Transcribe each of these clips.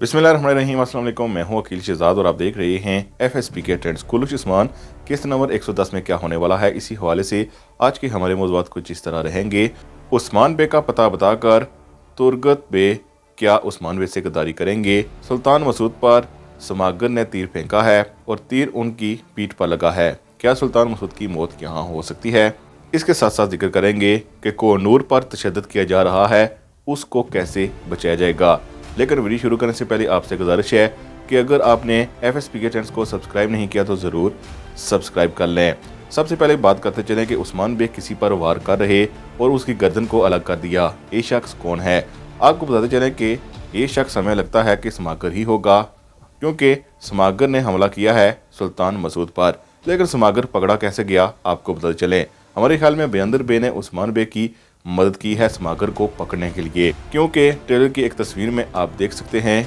बिस्मिल्लाहिर्रहमानिर्रहीम। अस्सलाम वालेकुम। मैं हूं अकील शहजाद और आप देख रहे हैं FSPK ट्रेंड्स। बलूचिस्तान किस्त नंबर 110 में क्या होने वाला है, इसी हवाले से आज के हमारे मौज़ूआत कुछ इस तरह रहेंगे। उस्मान बे का पता बताकर तुर्गत बे क्या उस्मान बे से गद्दारी करेंगे? सुल्तान मसूद पर समागर ने तीर फेंका है और तीर उनकी पीठ पर लगा है। क्या सुल्तान मसूद की मौत यहाँ हो सकती है? इसके साथ साथ जिक्र करेंगे कि कोहनूर पर तशद्दुद किया जा रहा है, उसको कैसे बचाया जाएगा। लेकिन वीडियो शुरू करने से पहले आपसे गुजारिश है कि अगर आपने FSPK ट्रेंड्स को सब्सक्राइब नहीं किया तो ज़रूर सब्सक्राइब कर लें। सबसे पहले बात करते चलें कि उस्मान बे किसी पर वार कर रहे और उसकी गर्दन को अलग कर दिया। ये शख्स कौन है? आपको बताते चलें कि ये शख्स हमें लगता है कि समागर ही होगा, क्योंकि समागर ने हमला किया है सुल्तान मसूद पर। लेकिन समागर पकड़ा कैसे गया, आपको बताते चलें। हमारे ख्याल में बयंदर बे ने उस्मान बे की मदद की है समागर को पकड़ने के लिए, क्योंकि ट्रेलर की एक तस्वीर में आप देख सकते हैं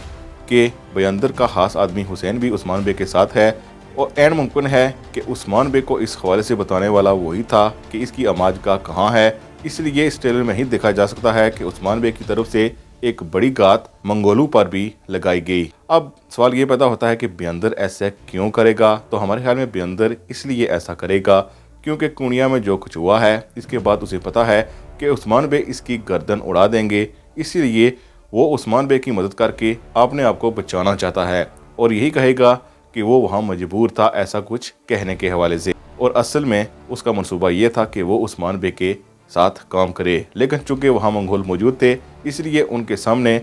कि बयंदर का खास आदमी हुसैन भी उस्मान बे के साथ है और ऐन मुमकिन है कि उस्मान बे को इस हवाले से बताने वाला वही था कि इसकी अमाज गाह कहाँ है। इसलिए इस ट्रेलर में ही देखा जा सकता है कि उस्मान बे की तरफ से एक बड़ी गात मंगोलों पर भी लगाई गई। अब सवाल ये पैदा होता है कि बयंदर ऐसा क्यों करेगा? तो हमारे ख्याल में बयंदर इसलिए ऐसा करेगा क्योंकि कुनिया में जो कुछ हुआ है इसके बाद उसे पता है कि उस्मान बे इसकी गर्दन उड़ा देंगे, इसीलिए वो उस्मान बे की मदद करके अपने आप को बचाना चाहता है और यही कहेगा कि वो वहाँ मजबूर था, ऐसा कुछ कहने के हवाले से। और असल में उसका मंसूबा ये था कि वो उस्मान बे के साथ काम करे, लेकिन चूंकि वहाँ मंगोल मौजूद थे इसलिए उनके सामने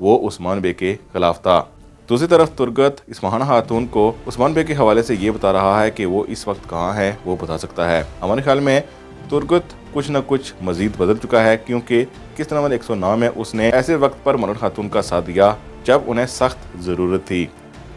वो उस्मान बे के खिलाफ था। दूसरी तरफ तुर्गत इस्माहाना खातून को उस्मान बे के हवाले से ये बता रहा है कि वो इस वक्त कहाँ है, वो बता सकता है। हमारे ख्याल में तुर्गत कुछ न कुछ मजीद बदल चुका है, क्योंकि किस्त नंबर 109 में उसने ऐसे वक्त पर मरन खातून का साथ दिया जब उन्हें सख्त ज़रूरत थी।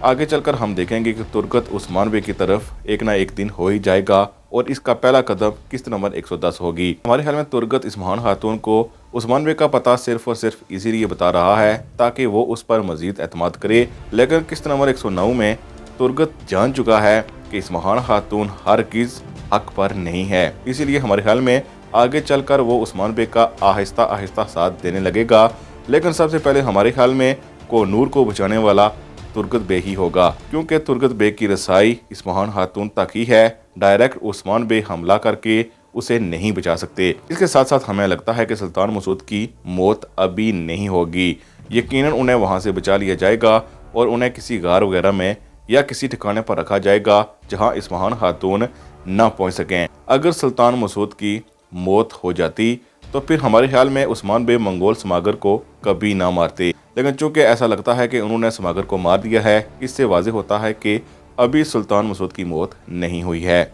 आगे चलकर हम देखेंगे कि तुर्गत उस्मान बे की तरफ एक ना एक दिन हो ही जाएगा और इसका पहला कदम किस्त नंबर 110 होगी। हमारे ख्याल में तुर्गत इस्माहाना खातून को उस्मान बे का पता सिर्फ और सिर्फ इसीलिए बता रहा है ताकि वो उस पर मजीद एतमाद करे। लेकिन किस्त नंबर 109 में तुर्गत जान चुका है कि इस्माहाना खातून हरगिज़ हक पर नहीं है, इसीलिए हमारे ख्याल में आगे चलकर वो उस्मान बे का आहिस्ता आहिस्ता साथ देने लगेगा। लेकिन सबसे पहले हमारे ख्याल में कोहनूर को बचाने वाला तुर्गत बे ही होगा, क्योंकि तुर्गत बे की रसाई इस्माहाना खातून तक ही है। डायरेक्ट उस्मान बे हमला करके उसे नहीं बचा सकते। इसके साथ साथ हमें लगता है कि सुल्तान मसूद की मौत अभी नहीं होगी। यकीनन उन्हें वहां से बचा लिया जाएगा और उन्हें किसी गार वगैरह में या किसी ठिकाने पर रखा जाएगा जहां इस्माहाना खातून ना पहुंच सकें। अगर सुल्तान मसूद की मौत हो जाती तो फिर हमारे ख्याल में उस्मान बे मंगोल समागर को कभी ना मारते। लेकिन चूंकि ऐसा लगता है कि उन्होंने समागर को मार दिया है, इससे वाज़ेह होता है कि अभी सुल्तान मसूद की मौत नहीं हुई है।